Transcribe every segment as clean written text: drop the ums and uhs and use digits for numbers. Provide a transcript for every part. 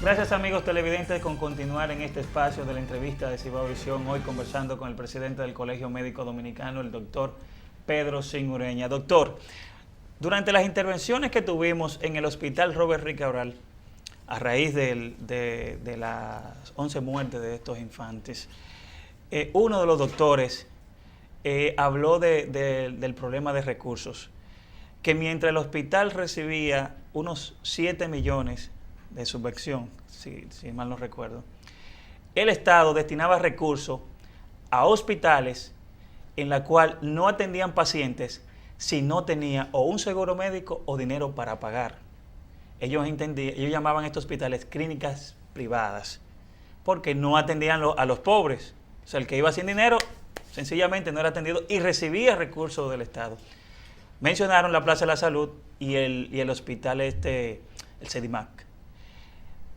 Gracias amigos televidentes con continuar en este espacio de la entrevista de Cibao Visión, hoy conversando con el presidente del Colegio Médico Dominicano, el doctor Pedro Sin Ureña. Doctor, durante las intervenciones que tuvimos en el hospital Robert Rick Cabral, a raíz de las 11 muertes de estos infantes, uno de los doctores habló del problema de recursos, que mientras el hospital recibía unos 7 millones de subvención, si mal no recuerdo, el Estado destinaba recursos a hospitales en la cual no atendían pacientes si no tenía o un seguro médico o dinero para pagar. Ellos llamaban a estos hospitales clínicas privadas, porque no atendían a los pobres. O sea, el que iba sin dinero sencillamente no era atendido y recibía recursos del Estado. Mencionaron la Plaza de la Salud y el hospital el CEDIMAC.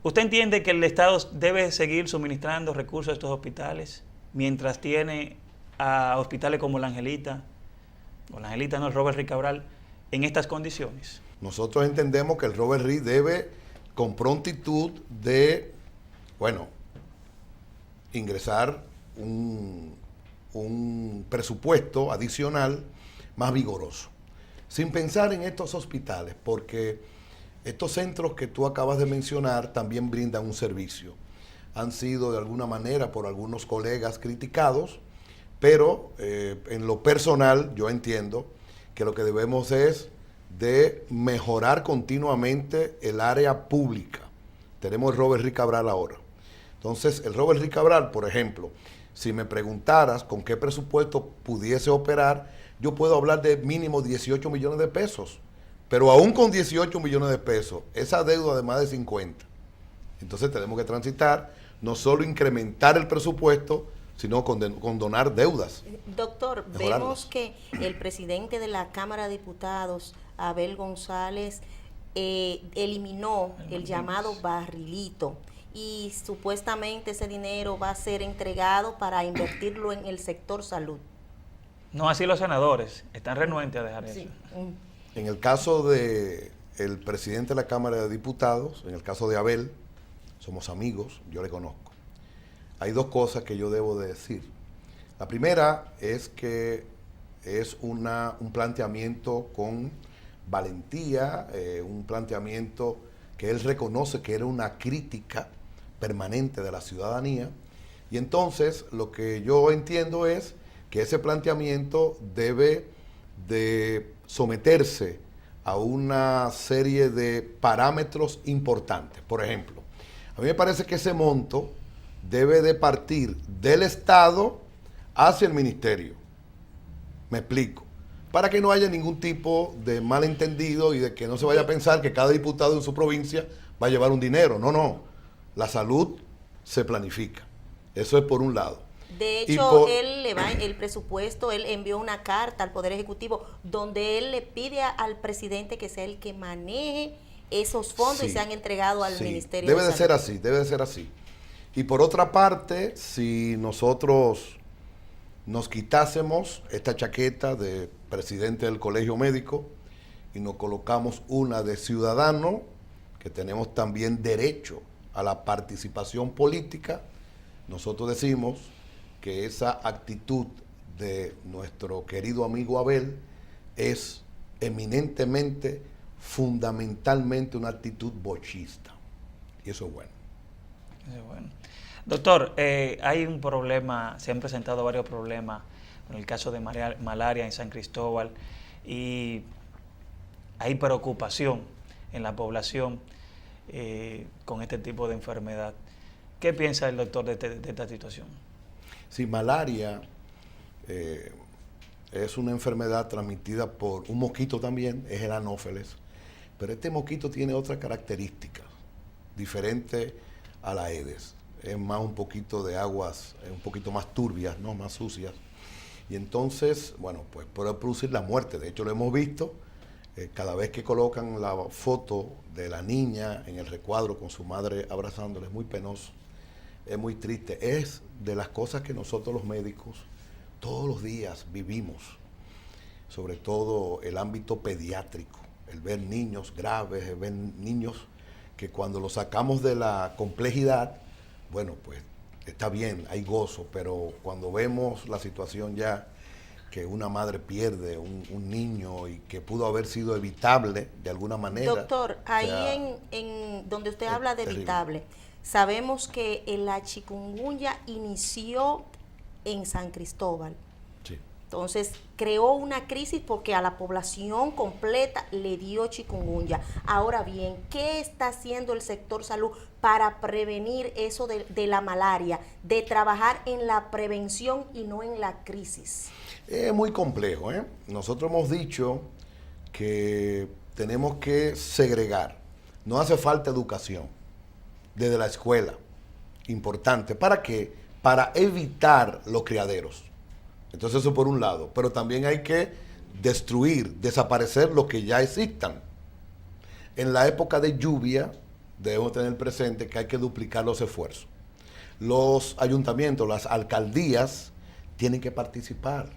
¿Usted entiende que el Estado debe seguir suministrando recursos a estos hospitales mientras tiene a hospitales como la Angelita, o la Angelita no, el Robert Rick Cabral, en estas condiciones? Nosotros entendemos que el Robert Rick debe, con prontitud, ingresar un presupuesto adicional más vigoroso, sin pensar en estos hospitales, porque estos centros que tú acabas de mencionar también brindan un servicio. Han sido de alguna manera por algunos colegas criticados, pero en lo personal yo entiendo que lo que debemos es de mejorar continuamente el área pública. Tenemos el Robert Rick Cabral ahora. Entonces, el Robert Rick Cabral, por ejemplo, si me preguntaras con qué presupuesto pudiese operar, yo puedo hablar de mínimo 18 millones de pesos. Pero aún con 18 millones de pesos, esa deuda de más de 50. Entonces tenemos que transitar, no solo incrementar el presupuesto, sino condonar deudas. Doctor, vemos que el presidente de la Cámara de Diputados, Abel González, eliminó el llamado barrilito y supuestamente ese dinero va a ser entregado para invertirlo en el sector salud. No así los senadores, están renuentes a dejar eso. En el caso del presidente de la Cámara de Diputados, en el caso de Abel, somos amigos, yo le conozco. Hay dos cosas que yo debo de decir. La primera es que es un planteamiento con valentía, un planteamiento que él reconoce que era una crítica permanente de la ciudadanía. Y entonces lo que yo entiendo es que ese planteamiento debe de someterse a una serie de parámetros importantes. Por ejemplo, a mí me parece que ese monto debe de partir del Estado hacia el ministerio. Me explico. Para que no haya ningún tipo de malentendido y de que no se vaya a pensar que cada diputado en su provincia va a llevar un dinero. No, no. La salud se planifica. Eso es por un lado. De hecho, el presupuesto, él envió una carta al Poder Ejecutivo donde él le pide al presidente que sea el que maneje esos fondos y sean entregados al Ministerio de Salud. Debe de ser así. Y por otra parte, si nosotros nos quitásemos esta chaqueta de presidente del Colegio Médico y nos colocamos una de ciudadano, que tenemos también derecho a la participación política, nosotros decimos que esa actitud de nuestro querido amigo Abel es eminentemente, fundamentalmente una actitud bochista. Y eso es bueno. Eso es bueno. Doctor, hay un problema, se han presentado varios problemas en el caso de malaria en San Cristóbal y hay preocupación en la población con este tipo de enfermedad. ¿Qué piensa el doctor de esta situación? Sí, malaria es una enfermedad transmitida por un mosquito también, es el anófeles, pero este mosquito tiene otras características diferentes a la Aedes. Es más un poquito de aguas, un poquito más turbias, ¿no? Más sucias. Y entonces, bueno, pues puede producir la muerte. De hecho, lo hemos visto cada vez que colocan la foto de la niña en el recuadro con su madre abrazándola. Es muy penoso, es muy triste. Es de las cosas que nosotros los médicos todos los días vivimos, sobre todo el ámbito pediátrico, el ver niños graves, el ver niños que cuando lo sacamos de la complejidad, bueno, pues está bien, hay gozo, pero cuando vemos la situación ya que una madre pierde un niño y que pudo haber sido evitable de alguna manera. Doctor, ahí en donde usted habla de evitable, sabemos que la chikungunya inició en San Cristóbal. Sí. Entonces, creó una crisis porque a la población completa le dio chikungunya. Ahora bien, ¿qué está haciendo el sector salud para prevenir eso de la malaria, de trabajar en la prevención y no en la crisis? Es muy complejo, ¿eh? Nosotros hemos dicho que tenemos que segregar. No hace falta educación desde la escuela. Importante. ¿Para qué? Para evitar los criaderos. Entonces eso por un lado. Pero también hay que destruir, desaparecer los que ya existan. En la época de lluvia debemos tener presente que hay que duplicar los esfuerzos. Los ayuntamientos, las alcaldías tienen que participar.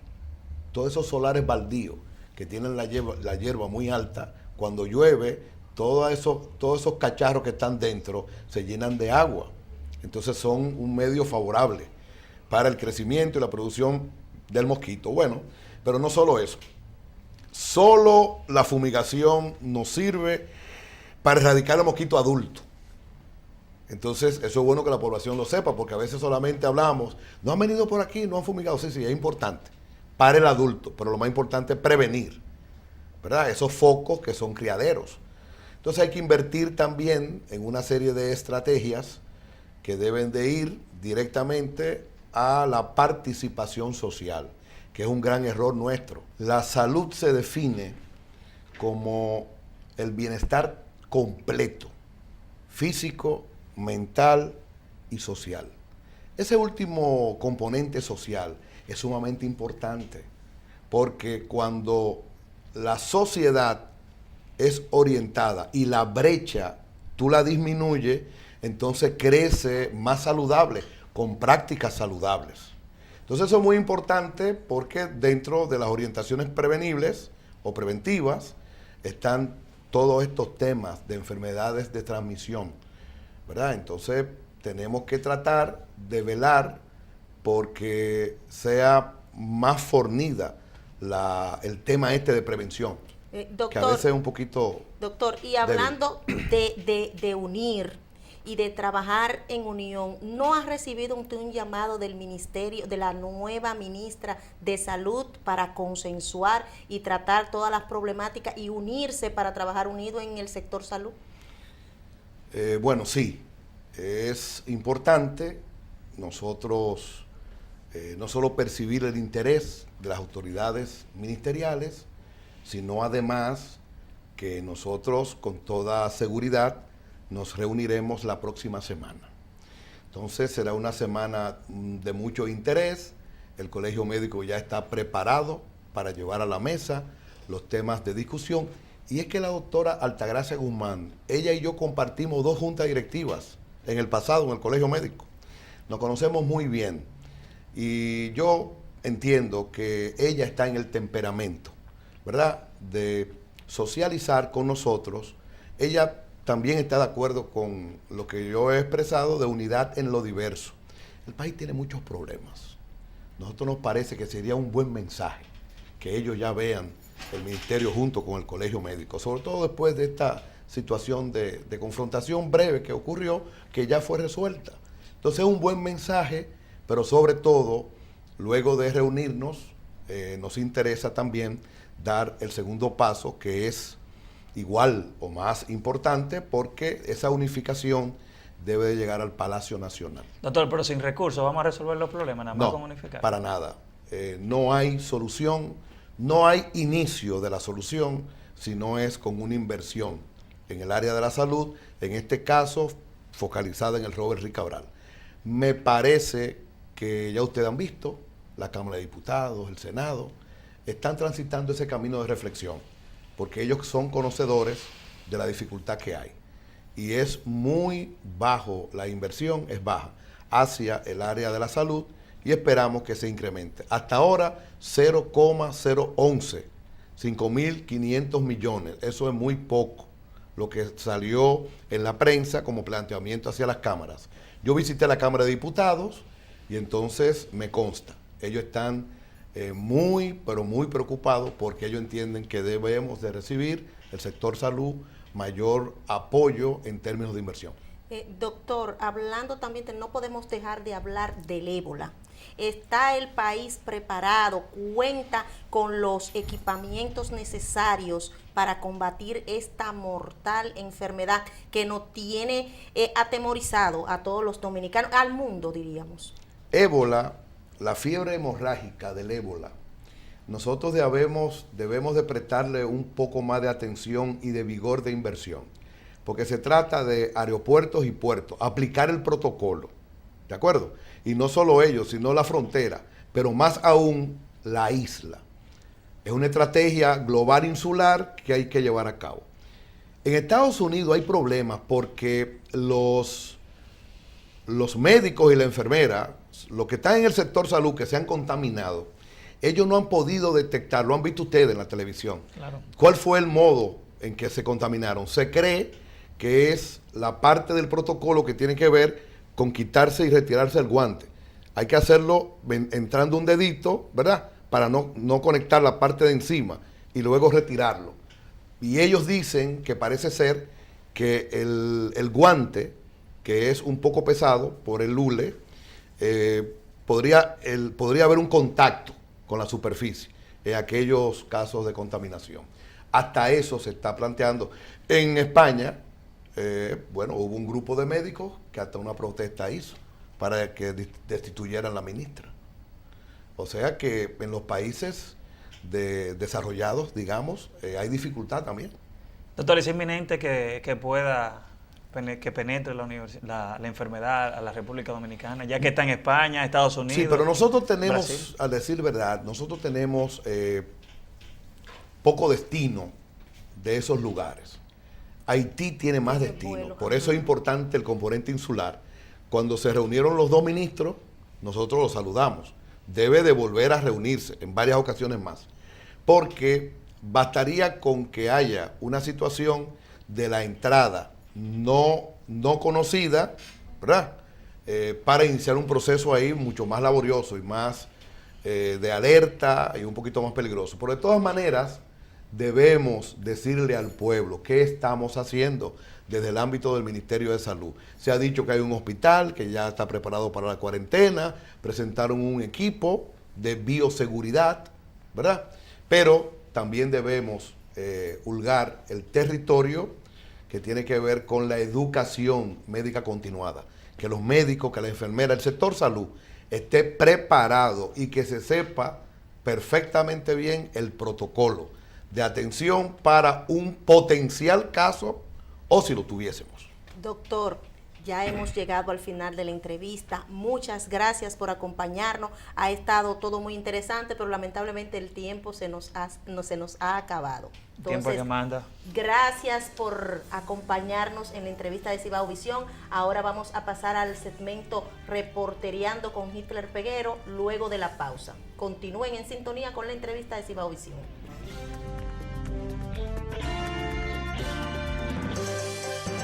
Todos esos solares baldíos que tienen la hierba muy alta, cuando llueve, todos esos cacharros que están dentro se llenan de agua. Entonces son un medio favorable para el crecimiento y la producción del mosquito. Bueno, pero no solo eso. Solo la fumigación nos sirve para erradicar el mosquito adulto. Entonces, eso es bueno que la población lo sepa, porque a veces solamente hablamos, no han venido por aquí, no han fumigado. Sí, es importante para el adulto, pero lo más importante es prevenir, ¿verdad? Esos focos que son criaderos. Entonces hay que invertir también en una serie de estrategias que deben de ir directamente a la participación social, que es un gran error nuestro. La salud se define como el bienestar completo, físico, mental y social. Ese último componente social es sumamente importante, porque cuando la sociedad es orientada y la brecha tú la disminuyes, entonces crece más saludable, con prácticas saludables. Entonces eso es muy importante porque dentro de las orientaciones prevenibles o preventivas están todos estos temas de enfermedades de transmisión, ¿verdad? Entonces tenemos que tratar de velar porque sea más fornida el tema de prevención, doctor, que a veces es un poquito... Doctor, y hablando de unir y de trabajar en unión, ¿no ha recibido usted un llamado del ministerio, de la nueva ministra de Salud, para consensuar y tratar todas las problemáticas y unirse para trabajar unido en el sector salud? Bueno, sí, es importante nosotros no solo percibir el interés de las autoridades ministeriales, sino además que nosotros con toda seguridad nos reuniremos la próxima semana. Entonces será una semana de mucho interés. El Colegio Médico ya está preparado para llevar a la mesa los temas de discusión. Y es que la doctora Altagracia Guzmán, ella y yo compartimos 2 juntas directivas en el pasado en el Colegio Médico. Nos conocemos muy bien. Y yo entiendo que ella está en el temperamento, ¿verdad?, de socializar con nosotros. Ella también está de acuerdo con lo que yo he expresado de unidad en lo diverso. El país tiene muchos problemas. Nosotros nos parece que sería un buen mensaje que ellos ya vean el ministerio junto con el Colegio Médico, sobre todo después de esta situación de confrontación breve que ocurrió, que ya fue resuelta. Entonces es un buen mensaje, pero sobre todo, luego de reunirnos, nos interesa también dar el segundo paso, que es igual o más importante, porque esa unificación debe de llegar al Palacio Nacional. Doctor, pero sin recursos, ¿vamos a resolver los problemas nada más con unificar? No, para nada. No hay solución, no hay inicio de la solución, si no es con una inversión en el área de la salud, en este caso focalizada en el Robert Rick Cabral. Me parece que ya ustedes han visto, la Cámara de Diputados, el Senado, están transitando ese camino de reflexión, porque ellos son conocedores de la dificultad que hay. Y es muy bajo, la inversión es baja hacia el área de la salud y esperamos que se incremente. Hasta ahora 0,011, 5.500 millones, eso es muy poco lo que salió en la prensa como planteamiento hacia las cámaras. Yo visité la Cámara de Diputados y entonces me consta, ellos están muy, pero muy preocupados porque ellos entienden que debemos de recibir el sector salud mayor apoyo en términos de inversión. Doctor, hablando también no podemos dejar de hablar del ébola. ¿Está el país preparado? ¿Cuenta con los equipamientos necesarios para combatir esta mortal enfermedad que nos tiene atemorizado a todos los dominicanos, al mundo diríamos? Ébola, la fiebre hemorrágica del ébola, nosotros debemos de prestarle un poco más de atención y de vigor de inversión, porque se trata de aeropuertos y puertos, aplicar el protocolo, ¿de acuerdo? Y no solo ellos, sino la frontera, pero más aún la isla. Es una estrategia global insular que hay que llevar a cabo. En Estados Unidos hay problemas porque los médicos y la enfermera, los que están en el sector salud que se han contaminado, ellos no han podido detectar, lo han visto ustedes en la televisión. Claro. ¿Cuál fue el modo en que se contaminaron? Se cree que es la parte del protocolo que tiene que ver con quitarse y retirarse el guante. Hay que hacerlo entrando un dedito, ¿verdad? Para no conectar la parte de encima y luego retirarlo. Y ellos dicen que parece ser que el guante, que es un poco pesado por el hule, podría haber un contacto con la superficie en aquellos casos de contaminación. Hasta eso se está planteando. En España, hubo un grupo de médicos que hasta una protesta hizo para que destituyeran la ministra. O sea que en los países desarrollados, digamos, hay dificultad también. Doctor, es inminente que penetre la enfermedad a la República Dominicana, ya que está en España, Estados Unidos. Sí, pero nosotros tenemos, Brasil. al decir verdad, nosotros tenemos poco destino de esos lugares. Haití tiene más destino, por eso es importante el componente insular. Cuando se reunieron los dos ministros, nosotros los saludamos. Debe de volver a reunirse en varias ocasiones más, porque bastaría con que haya una situación de la entrada no conocida, ¿verdad? Para iniciar un proceso ahí mucho más laborioso y más de alerta y un poquito más peligroso. Pero de todas maneras, debemos decirle al pueblo qué estamos haciendo desde el ámbito del Ministerio de Salud. Se ha dicho que hay un hospital que ya está preparado para la cuarentena, presentaron un equipo de bioseguridad, ¿verdad? Pero también debemos hurgar el territorio que tiene que ver con la educación médica continuada, que los médicos, que la enfermera, el sector salud esté preparado y que se sepa perfectamente bien el protocolo de atención para un potencial caso o si lo tuviésemos. Doctor, ya hemos llegado al final de la entrevista. Muchas gracias por acompañarnos. Ha estado todo muy interesante, pero lamentablemente el tiempo se nos ha acabado. Entonces, Tiempo que manda. Gracias por acompañarnos en la entrevista de Cibao Visión. Ahora vamos a pasar al segmento Reporteriando con Hitler Peguero luego de la pausa. Continúen en sintonía con la entrevista de Cibao Visión.